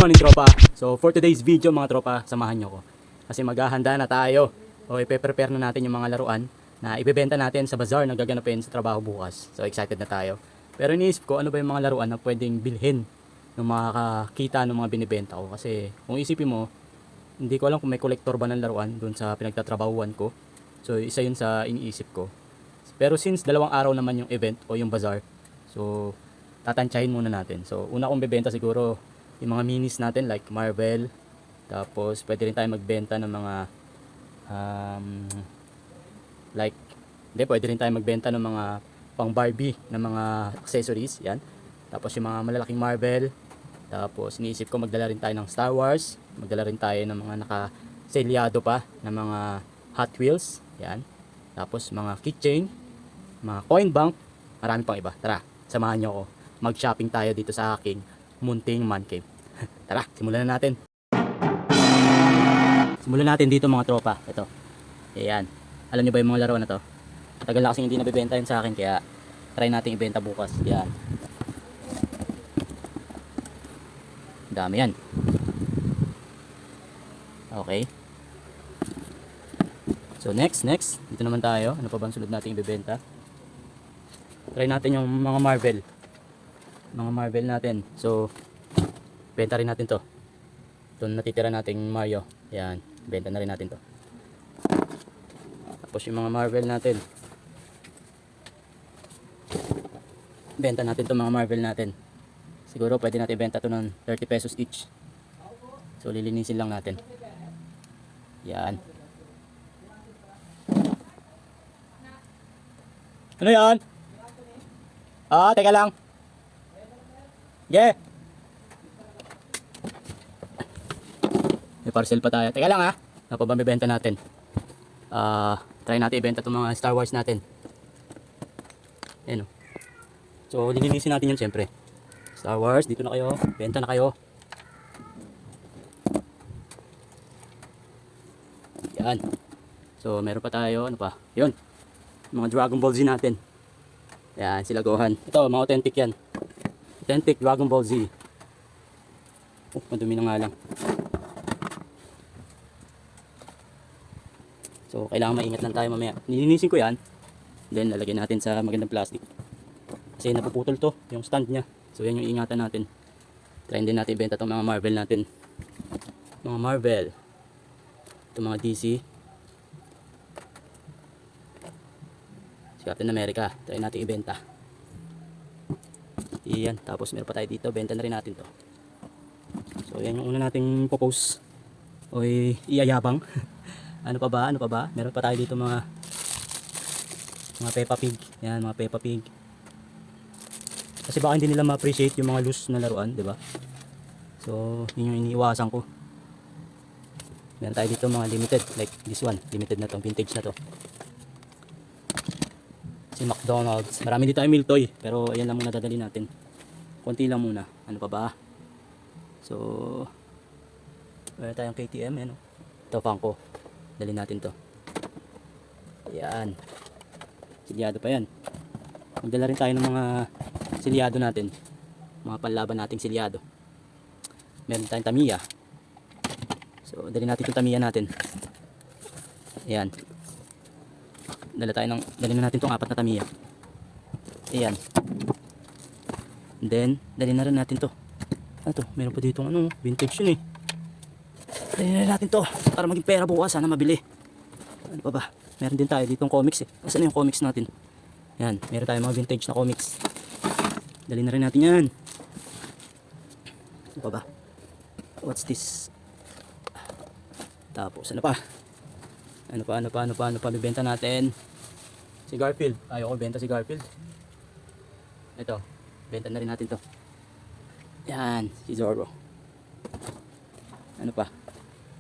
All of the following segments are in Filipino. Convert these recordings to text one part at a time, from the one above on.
morning tropa. So for today's video mga tropa, samahan nyo ko. Kasi maghahanda na tayo. O ipe-prepare na natin yung mga laruan na ibebenta natin sa bazaar na gaganapin sa trabaho bukas. So excited na tayo. Pero iniisip ko ano ba yung mga laruan na pwedeng bilhin ng makakita ng mga binibenta ko. Kasi kung isipin mo, hindi ko alam kung may collector ba ng laruan dun sa pinagtatrabahuan ko. So isa yun sa iniisip ko. Pero since 2 araw naman yung event o yung bazaar, so tatansyahin muna natin. So una kong bebenta siguro yung mga minis natin like Marvel. Tapos pwede rin tayo magbenta ng mga pwede rin tayo magbenta ng mga pang Barbie na mga accessories, yan. Tapos yung mga malalaking Marvel. Tapos iniisip ko magdala rin tayo ng Star Wars, magdala rin tayo ng mga nakaselyado pa na mga Hot Wheels, yan. Tapos mga keychain, mga coin bank, marami pang iba. Tara, samahan nyo ako. Mag-shopping tayo dito sa aking munting man cave. Tara, simulan na natin. Simulan natin dito mga tropa. Ito. Ayan. Alam niyo ba yung mga laro na to? Tagal na kasi hindi nabibenta yun sa akin, kaya try natin ibenta bukas. Ayan. Dami yan. Okay. So next. Dito naman tayo. Ano pa bang sunod natin ibebenta? Try natin yung mga Marvel. Mga Marvel natin. So benta rin natin to. Doon natitira nating Mario. Ayan, benta na rin natin to. Tapos yung mga Marvel natin, benta natin to mga Marvel natin. Siguro pwede natin benta to ng 30 pesos each. So lilinisin lang natin. Yan. Ano yan? Teka lang. Yeah. May parcel pa tayo. Teka lang ha. Ano pa ba bibenta natin? Try natin ibenta itong mga Star Wars natin. Ayan o. So lilinisin natin yan syempre. Star Wars, dito na kayo. Benta na kayo. Yan. So meron pa tayo. Ano pa? Yun. Mga Dragon Ball Z natin. Yan, sila Gohan. Ito, mga authentic yan. Authentic Dragon Ball Z. Madumi na nga lang. So kailangan maingat lang tayo mamaya. Nilinisin ko yan. Then lalagyan natin sa magandang plastic. Kasi napuputol to, yung stand nya. So yan yung ingatan natin. Try din natin ibenta itong mga Marvel natin. Mga Marvel. Itong mga DC. Si Captain America. Try natin ibenta. Iyan. Tapos meron pa tayo dito. Benta na rin natin to. So yan yung una nating popost. O iyayabang. Ano pa ba? Meron pa tayo dito mga Peppa Pig. Yan, mga Peppa Pig. Kasi baka hindi nila ma-appreciate yung mga loose na laruan, 'di ba? So, yun yung iniiwasan ko. Meron tayo dito mga limited, like this one, limited na 'to, vintage na 'to. Si McDonald's. Marami dito ay meal toy, pero ayan lang muna dadalhin natin. Konti lang muna. Ano pa ba? So, meron tayong KTM, ano? Ito Funko. Dali natin to. Ayan. Silyado pa yan. Magdala rin tayo ng mga silyado natin. Mga panlaban nating silyado. Meron tayong Tamiya. So, dali natin itong Tamiya natin. Ayan. Dali na natin itong 4 na Tamiya. Ayan. And then, dali na rin natin to. Ano to? Meron pa dito vintage yun eh. Dali na natin to para maging pera bukas, sana mabili. Ano pa ba? Meron din tayo ditong comics eh. Asan yung comics natin? Yan, meron tayo mga vintage na comics. Dali na rin natin yan. Ano pa ba? What's this? Tapos ano pa? Ano pa bibenta natin? Si Garfield. Ayoko benta si Garfield. Ito, benta na rin natin to. Yan, si Zorro. Ano pa?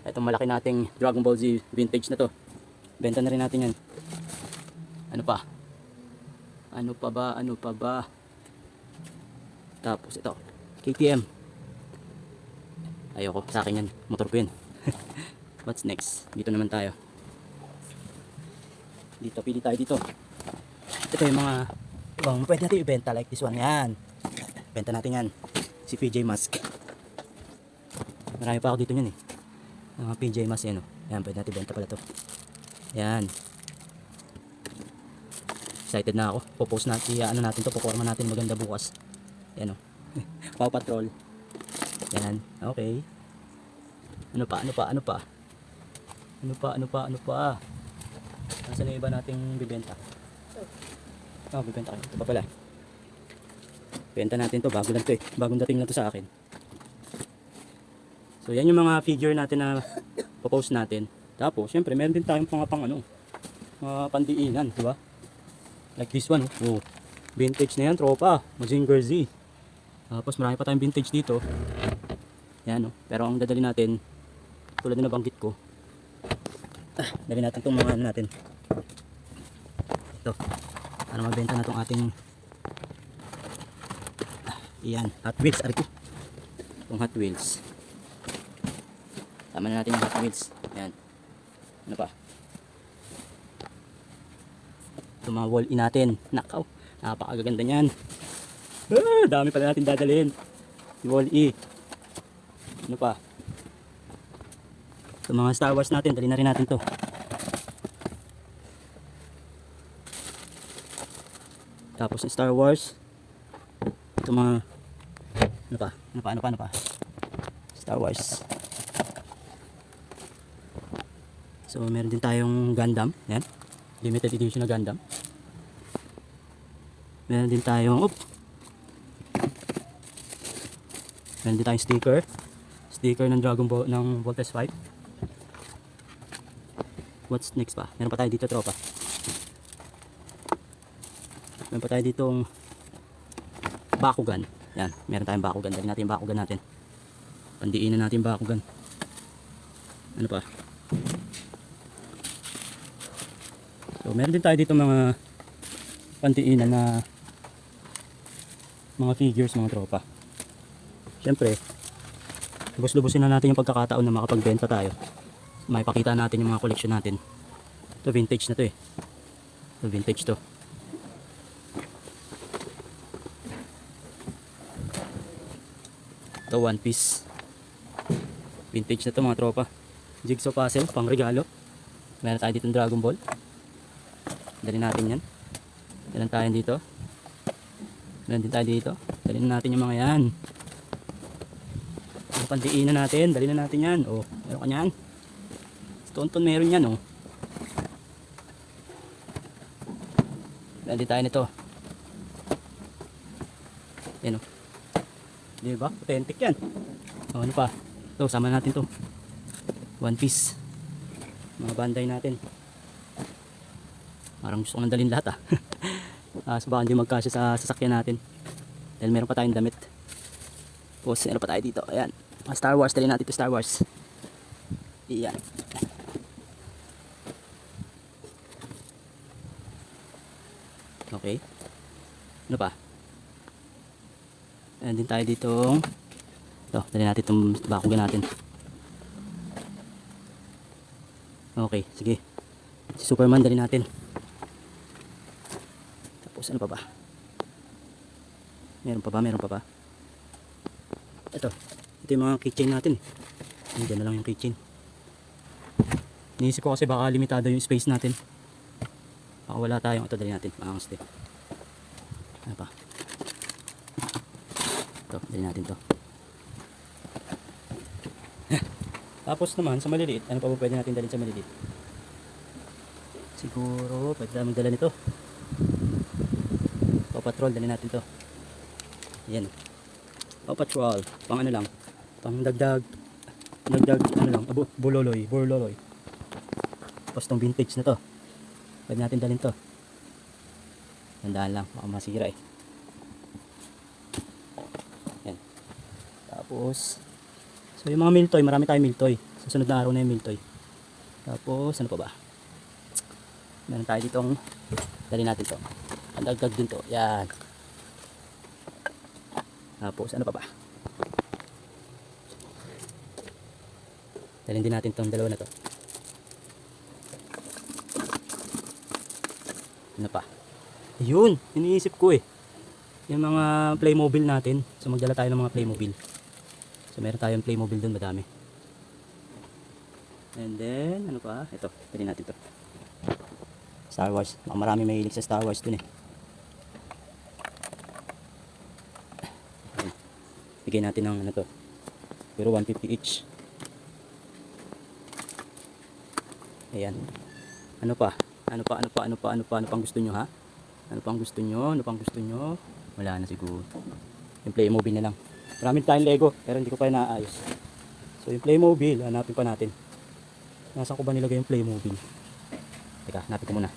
Itong malaki nating Dragon Ball Z vintage na to. Benta na rin natin yan. Ano pa? Ano pa ba? Tapos ito, KTM. Ayoko, sa akin yan. Motor ko yan. What's next? Dito naman tayo. Pili tayo dito. Ito yung mga pwede natin ibenta like this one. Yan. Benta natin yan. Si PJ Mask. Marami pa ako dito niyan eh. Mga PJ Masks yan, oh. Yan, pwede natin benta pala to. Yan. Excited na ako. Popost natin, ano natin to, poporma natin maganda bukas. Yan, oh. Paw Patrol. Yan. Okay. Ano pa? Ano pa? Nasaan yung iba nating bibenta? Oh, bibenta kayo. Ito pa pala. Benta natin to. Bago lang to eh. Bagong dating na to sa akin. So, yan yung mga figure natin na popost natin. Tapos, syempre, meron din tayong mga mga pandiinan, di ba? Like this one, oh. Vintage na yan, tropa. Mazinger Z. Tapos, marami pa tayong vintage dito. Yan, oh. Pero ang dadali natin, tulad na nabanggit ko, dali natin itong mga ano natin. Ito. Para mabenta na itong ating yan, Hot Wheels. Ariko. Itong Hot Wheels. Tama na natin yung Hot Wheels. Yan. Ano pa? Itong mga wall-in natin. Nakaw. Napakaganda niyan. Dami pala natin dadalhin. Wall-in. Ano pa? Itong mga Star Wars natin. Dali na rin natin to. Tapos yung Star Wars. Itong mga ano pa? Star Wars. So meron din tayong Gundam. Yan. Limited edition na Gundam. Meron din tayong meron din tayong sticker ng Dragon Ball ng Voltes 5. What's next pa? Meron pa tayo dito, tropa. Meron pa tayo ditong Bakugan. Yan, meron tayong Bakugan. Dali natin yung Bakugan natin. Pandiin na natin yung Bakugan. Ano pa? So, meron din tayo dito mga pandiinan na mga figures, mga tropa. Siyempre, lubos-lubosin na natin yung pagkakataon na makapagbenta tayo. May pakita natin yung mga collection natin. Ito vintage na to eh. Ito vintage to. Ito One Piece. Vintage na to, mga tropa. Jigsaw puzzle, pang regalo. Meron tayo dito ng Dragon Ball. Dali natin yan. Meron tayo dito. Meron din tayo dito. Dali natin yung mga yan. Ang pandiinan natin. Dali na natin yan. Oh, meron ka yan. Tonton meron yan, oh. Dali tayo nito. Yan, oh. Diba? Authentic yan. Oh, ano pa? Ito, sama natin to. One Piece. Mga Bandai natin. Parang gusto ko nang dalhin lahat, ah. So baka hindi magkasya sa sasakyan natin. Dahil meron pa tayong damit. Tapos, meron pa tayo dito. Ayan. Mga Star Wars. Dali natin ito Star Wars. Ayan. Okay. Ano pa? Ayan din tayo dito. Ito, dali natin itong Bakugan natin. Okay, sige. Si Superman, dali natin. Tapos ano pa ba? Meron pa ba? Ito yung mga keychain natin. Diyan na lang yung keychain. Iniisip ko kasi baka limitado yung space natin. Baka wala tayong ito, dali natin. Maangas din. Ano pa? Ito, dali natin to. Tapos naman sa maliliit, ano pa ba pwede natin dalhin sa maliliit? Siguro pwede natin magdala nito. Paw Patrol, dali natin to. Yan. Paw Patrol, pang ano lang, pang dagdag ano lang, buloloy. Tapos tong vintage na to, pwede natin dalhin to. Tandaan lang, baka masira eh. Yan. Tapos so yung mga Miltoy, marami tayong Miltoy. Susunod na araw na yung Miltoy. Tapos ano pa ba? Meron tayo ditong, dali natin to. Pandagdag din to. Yan. Tapos ano pa ba? Dalhin din natin tong dalawa na to. Ano pa? Yun, iniisip ko eh. Yung mga Playmobil natin. So magdala tayo ng mga Playmobil. So meron tayong Playmobil doon, madami. And then, ano pa? Ito, pili natin to. Star Wars. Baka marami mahilig sa Star Wars dun eh. Ayan. Bigyan natin ng ano to. Pero 150 each. Ayan. Ano pa? Ano pang gusto nyo ha? Ano pang gusto nyo? Wala na siguro. Yung Playmobil na lang. Marami tayong Lego, pero hindi ko pa naayos. So yung Playmobil, hanapin pa natin. Nasaan ko ba nilagay yung Playmobil? Teka, hanapin ko muna.